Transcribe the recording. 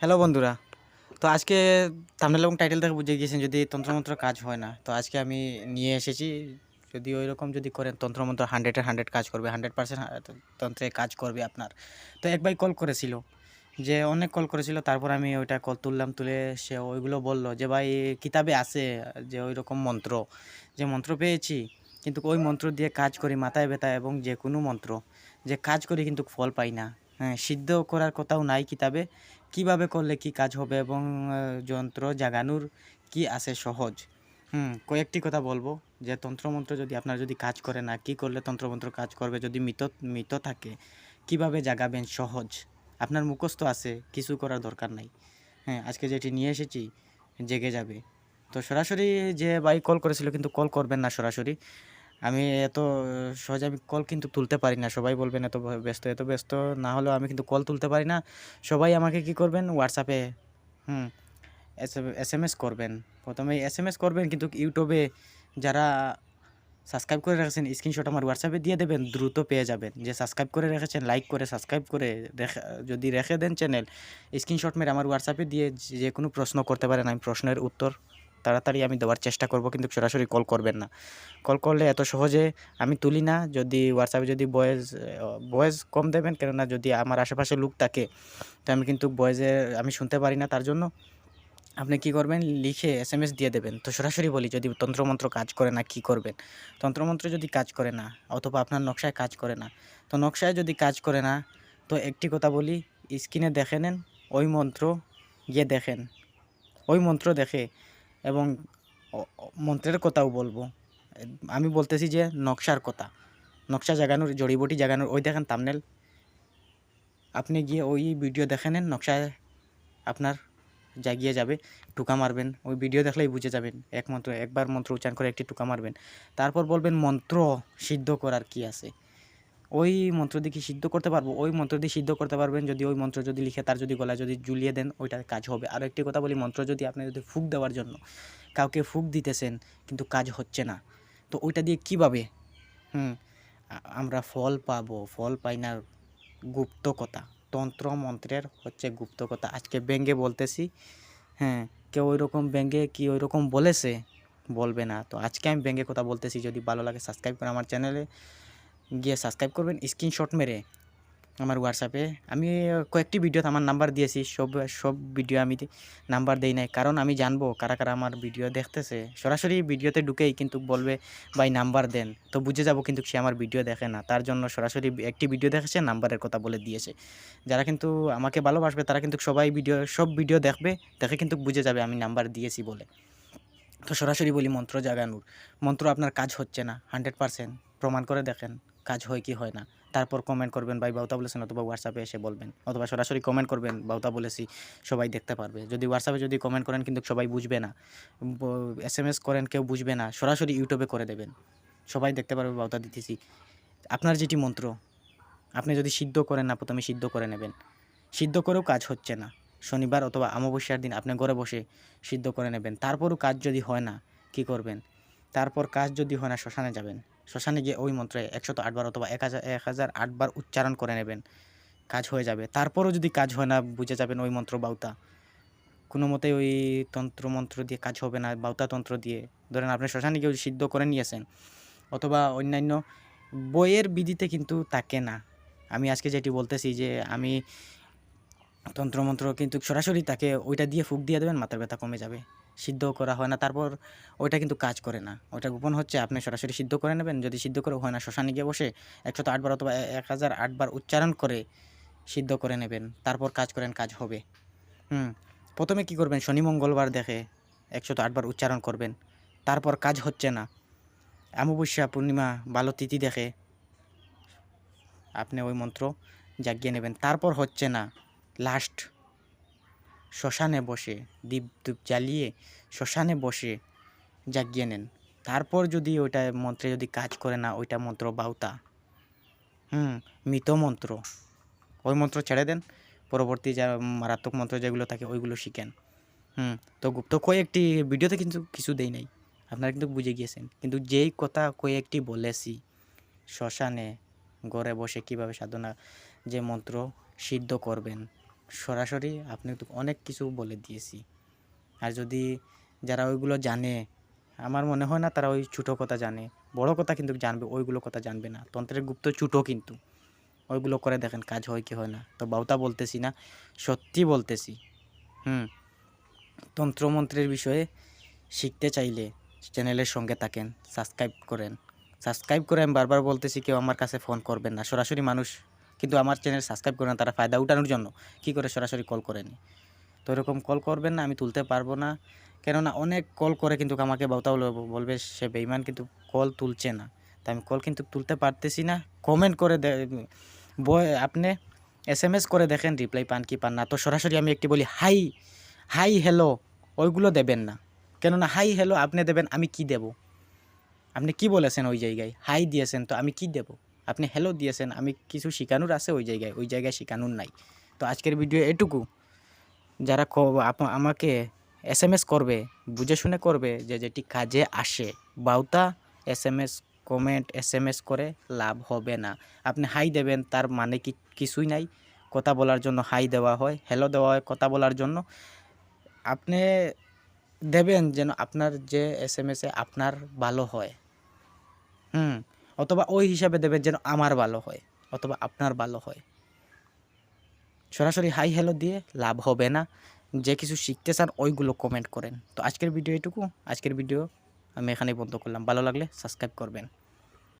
Hello বন্ধুরা। তো আজকে থাম্বনেল এবং টাইটেল থেকে বুঝে গিয়েছেন যদি তন্ত্রমন্ত্র কাজ হয় না। তো আজকে আমি নিয়ে এসেছি, যদি ওইরকম যদি করেন তন্ত্রমন্ত্র 100-এর 100 কাজ করবে, 100% তন্ত্রে কাজ করবে আপনার। তো এক ভাই কল করেছিল, যে অনেক কল করেছিল, তারপর আমি ওইটা কল তুললাম, তুলে সে ওইগুলো বলল যে ভাই কিতাবে আছে যে ওইরকম মন্ত্র, যে মন্ত্র পেয়েছি, কিন্তু ওই মন্ত্র দিয়ে কাজ করি মাথায় ব্যথা, এবং যে কোনো মন্ত্র যে কাজ করি কিন্তু ফল পাই না। হ্যাঁ, সিদ্ধ করার কথাও নাই কিতাবে, কিভাবে করলে কি কাজ হবে, এবং যন্ত্র জাগানোর কি আছে সহজ। কয়েকটি কথা বলবো, যে তন্ত্রমন্ত্র যদি আপনার যদি কাজ করে না, কি করলে তন্ত্রমন্ত্র কাজ করবে, যদি মৃত মৃত থাকে কিভাবে জাগাবেন সহজ। আপনার মুখস্থ আছে, কিছু করার দরকার নাই। হ্যাঁ, আজকে যেটি নিয়ে এসেছি জেগে যাবে। তো সরাসরি যে ভাই কল করেছিল, কিন্তু কল করবেন না সরাসরি। আমি এত সহজে আমি কল কিন্তু তুলতে পারি না। সবাই বলবেন এত ব্যস্ত না হলেও আমি কিন্তু কল তুলতে পারি না। সবাই আমাকে কি করবেন, হোয়াটসঅ্যাপে হুম এসএমএস করবেন। প্রথমে এসএমএস করবেন, কিন্তু ইউটিউবে যারা সাবস্ক্রাইব করে রেখেছেন স্ক্রিনশট আমার হোয়াটসঅ্যাপে দিয়ে দেবেন, দ্রুত পেয়ে যাবেন। যে সাবস্ক্রাইব করে রেখেছেন, লাইক করে সাবস্ক্রাইব করে যদি রেখে দেন চ্যানেল, স্ক্রিনশট মেরে আমার হোয়াটসঅ্যাপে দিয়ে যে কোনো প্রশ্ন করতে পারেন, আমি প্রশ্নের উত্তর তাড়াতাড়ি আমি দেওয়ার চেষ্টা করব, কিন্তু সরাসরি কল করবেন না। কল করলে এত সহজে আমি তুলি না। যদি হোয়াটসঅ্যাপে যদি ভয়েস কম দেবেন, কেননা যদি আমার আশেপাশে লোক থাকে তো আমি কিন্তু ভয়েসে আমি শুনতে পারি না। তার জন্য আপনি কি করবেন, লিখে এসএমএস দিয়ে দেবেন। তো সরাসরি বলি, যদি তন্ত্রমন্ত্র কাজ করে না কি করবেন। তন্ত্রমন্ত্র যদি কাজ করে না, অথবা আপনার নকশায় কাজ করে না, তো নকশায় যদি কাজ করে না, তো একটি কথা বলি, স্ক্রিনে দেখে নেন, ওই মন্ত্র গিয়ে দেখেন, ওই মন্ত্র দেখে, এবং মন্ত্রের কথাও বলবো। আমি বলতেছি যে নকশার কথা, নকশা জাগানোর, জড়িবুটি জাগানোর, ওই দেখেন থাম্বনেল, আপনি গিয়ে ওই ভিডিও দেখে নেন, নকশায় আপনার জাগিয়ে যাবে। টুকা মারবেন, ওই ভিডিও দেখলেই বুঝে যাবেন। একবার মন্ত্র উচ্চারণ করে একটি টুকা মারবেন, তারপর বলবেন মন্ত্র সিদ্ধ করার কি আছে। ওই মন্ত্র দিয়ে কি সিদ্ধ করতে পারবো, ওই মন্ত্র দিয়ে সিদ্ধ করতে পারবেন, যদি ওই মন্ত্র যদি লিখে তার যদি গলায় যদি ঝুলিয়ে দেন, ওইটার কাজ হবে। আর একটি কথা বলি, মন্ত্র যদি আপনি যদি ফুঁক দেওয়ার জন্য কাউকে ফুঁক দিতেছেন, কিন্তু কাজ হচ্ছে না, তো ওইটা দিয়ে কীভাবে আমরা ফল পাবো, ফল পাই না। গুপ্ত কথা, তন্ত্র মন্ত্রের হচ্ছে গুপ্ত কথা। আজকে ব্যঙ্গে বলতেছি, হ্যাঁ, কেউ ওইরকম ব্যঙ্গে কি ওইরকম বলেছে বলবে না। তো আজকে আমি ব্যঙ্গে কথা বলতেছি। যদি ভালো লাগে সাবস্ক্রাইব করে আমার চ্যানেলে গিয়ে সাবস্ক্রাইব করবেন, স্ক্রিনশট মেরে আমার হোয়াটসঅ্যাপে। আমি কয়েকটি ভিডিওতে আমার নাম্বার দিয়েছি, সব ভিডিও আমি নাম্বার দেই নাই, কারণ আমি জানবো কারা কারা আমার ভিডিও দেখতেছে। সরাসরি ভিডিওতে ঢুকেই কিন্তু বলবে ভাই নাম্বার দেন, তো বুঝে যাব কিন্তু সে আমার ভিডিও দেখে না। তার জন্য সরাসরি একটি ভিডিও দেখেছে, নাম্বারের কথা বলে দিয়েছে। যারা কিন্তু আমাকে ভালোবাসবে তারা কিন্তু সব ভিডিও দেখবে, দেখে কিন্তু বুঝে যাবে আমি নাম্বার দিয়েছি বলে। তো সরাসরি বলি, মন্ত্র জাগানোর, মন্ত্র আপনার কাজ হচ্ছে না 100%, প্রমাণ করে দেখেন কাজ হয় কি হয় না। তারপর কমেন্ট করবেন ভাই বাউতা বলেছেন, অথবা হোয়াটসঅ্যাপে এসে বলবেন, অথবা সরাসরি কমেন্ট করবেন বাউতা বলেছি, সবাই দেখতে পারবে। যদি হোয়াটসঅ্যাপে যদি কমেন্ট করেন কিন্তু সবাই বুঝবে না, এসএমএস করেন কেউ বুঝবে না, সরাসরি ইউটিউবে করে দেবেন, সবাই দেখতে পারবে বাউতা দিতেছি। আপনার যেটি মন্ত্র আপনি যদি সিদ্ধ করেন না, প্রথমে সিদ্ধ করে নেবেন। সিদ্ধ করেও কাজ হচ্ছে না, শনিবার অথবা অমাবস্যার দিন আপনি ঘরে বসে সিদ্ধ করে নেবেন। তারপরও কাজ যদি হয় না, কি করবেন, তারপর কাজ যদি হয় না, শ্মশানে যাবেন। শ্মশানে গিয়ে ওই মন্ত্রে 108 বার অথবা 1008 বার উচ্চারণ করে নেবেন, কাজ হয়ে যাবে। তারপরও যদি কাজ হয় না, বুঝে যাবেন ওই মন্ত্র বাউতা। কোনো মতেই ওই তন্ত্র দিয়ে কাজ হবে না, বাউতা তন্ত্র দিয়ে। ধরেন আপনি শ্মশানে গিয়ে সিদ্ধ করে নিয়েছেন, অথবা অন্যান্য বইয়ের বিধিতে কিন্তু থাকে না। আমি আজকে যেটি বলতেছি, যে আমি তন্ত্রমন্ত্র কিন্তু সরাসরি তাকে ওইটা দিয়ে ফুঁক দিয়ে দেবেন, মাথার ব্যথা কমে যাবে। সিদ্ধ করা হয় না, তারপর ওইটা কিন্তু কাজ করে না, ওইটা গোপন হচ্ছে। আপনি সরাসরি সিদ্ধ করে নেবেন, যদি সিদ্ধ করে হয় না, শ্মশানে গিয়ে বসে 108 বার অথবা 1008 বার উচ্চারণ করে সিদ্ধ করে নেবেন, তারপর কাজ করেন, কাজ হবে। প্রথমে কি করবেন, শনি মঙ্গলবার দেখে 108 বার উচ্চারণ করবেন, তারপর কাজ হচ্ছে না, অমাবস্যা পূর্ণিমা ভালো তিথি দেখে আপনি ওই মন্ত্র জাগিয়ে নেবেন, তারপর হচ্ছে না, লাস্ট শ্মশানে বসে দীপ জ্বালিয়ে শ্মশানে বসে জাগিয়ে নেন। তারপর যদি ওইটা মন্ত্রে যদি কাজ করে না, ওইটা মন্ত্র বাউতা, মৃত মন্ত্র, ওই মন্ত্র ছেড়ে দেন। পরবর্তী যা মারাত্মক মন্ত্র যেগুলো থাকে ওইগুলো শিখেন। তো গুপ্ত কয়েকটি ভিডিওতে কিন্তু কিছু দেই নাই, আপনারা কিন্তু বুঝে গিয়েছেন। কিন্তু যেই কথা কয়েকটি বলেছি, শ্মশানে ঘরে বসে কিভাবে সাধনা, যে মন্ত্র সিদ্ধ করবেন, সরাসরি আপনি তো অনেক কিছু বলে দিয়েছি। আর যদি যারা ওইগুলো জানে, আমার মনে হয় না তারা ওই ছোটো কথা জানে, বড় কথা কিন্তু জানবে, ওইগুলো কথা জানবে না। তন্ত্রের গুপ্ত ছোটো কিন্তু, ওইগুলো করে দেখেন কাজ হয় কি হয় না। তো বাউতা বলতেছি না, সত্যি বলতেছি। তন্ত্রমন্ত্রের বিষয়ে শিখতে চাইলে চ্যানেলের সঙ্গে থাকেন, সাবস্ক্রাইব করেন। সাবস্ক্রাইব করে আমি বারবার বলতেছি, কেউ আমার কাছে ফোন করবেন না। সরাসরি মানুষ কিন্তু আমার চ্যানেল সাবস্ক্রাইব করে না, তারা ফায়দা উঠানোর জন্য কী করে সরাসরি কল করেনি। তো এরকম কল করবেন না, আমি তুলতে পারবো না। কেননা অনেক কল করে কিন্তু আমাকে বাউতাও বলবে সে বেইমান, কিন্তু কল তুলছে না। তো আমি কল কিন্তু তুলতে পারতেছি না। কমেন্ট করে আপনি SMS করে দেখেন রিপ্লাই পান কি পান না। তো সরাসরি আমি একটি বলি হাই হাই হ্যালো, ওইগুলো দেবেন না। কেননা হাই হ্যালো আপনি দেবেন, আমি কি দেব? আপনি কি বলেছেন ওই জায়গায়? হাই দিয়েছেন, তো আমি কি দেব? আপনি হ্যালো দিয়েছেন, আমি কিছু শিখানোর আছে ওই জায়গায় শিখানোর নাই। তো আজকের ভিডিও এটুকু। যারা আমাকে SMS করবে, বুঝে শুনে করবে, যেটি কাজে আসে। বাউতা SMS কমেন্ট SMS করে লাভ হবে না। আপনি হাই দেবেন, তার মানে কিছুই নাই। কথা বলার জন্য হাই দেওয়া হয়, হ্যালো দেওয়া হয় কথা বলার জন্য। আপনি দেবেন যেন আপনার যে SMS-এ আপনার ভালো হয়, অথবা ওই হিসাবে দেবেন যেন আমার ভালো হয় অথবা আপনার ভালো হয়। সরাসরি হাই হ্যালো দিয়ে লাভ হবে না। যে কিছু শিখতে চান ওইগুলো কমেন্ট করেন। তো আজকের ভিডিও এটুকু। আজকের ভিডিও আমি এখানেই বন্ধ করলাম। ভালো লাগলে সাবস্ক্রাইব করবেন।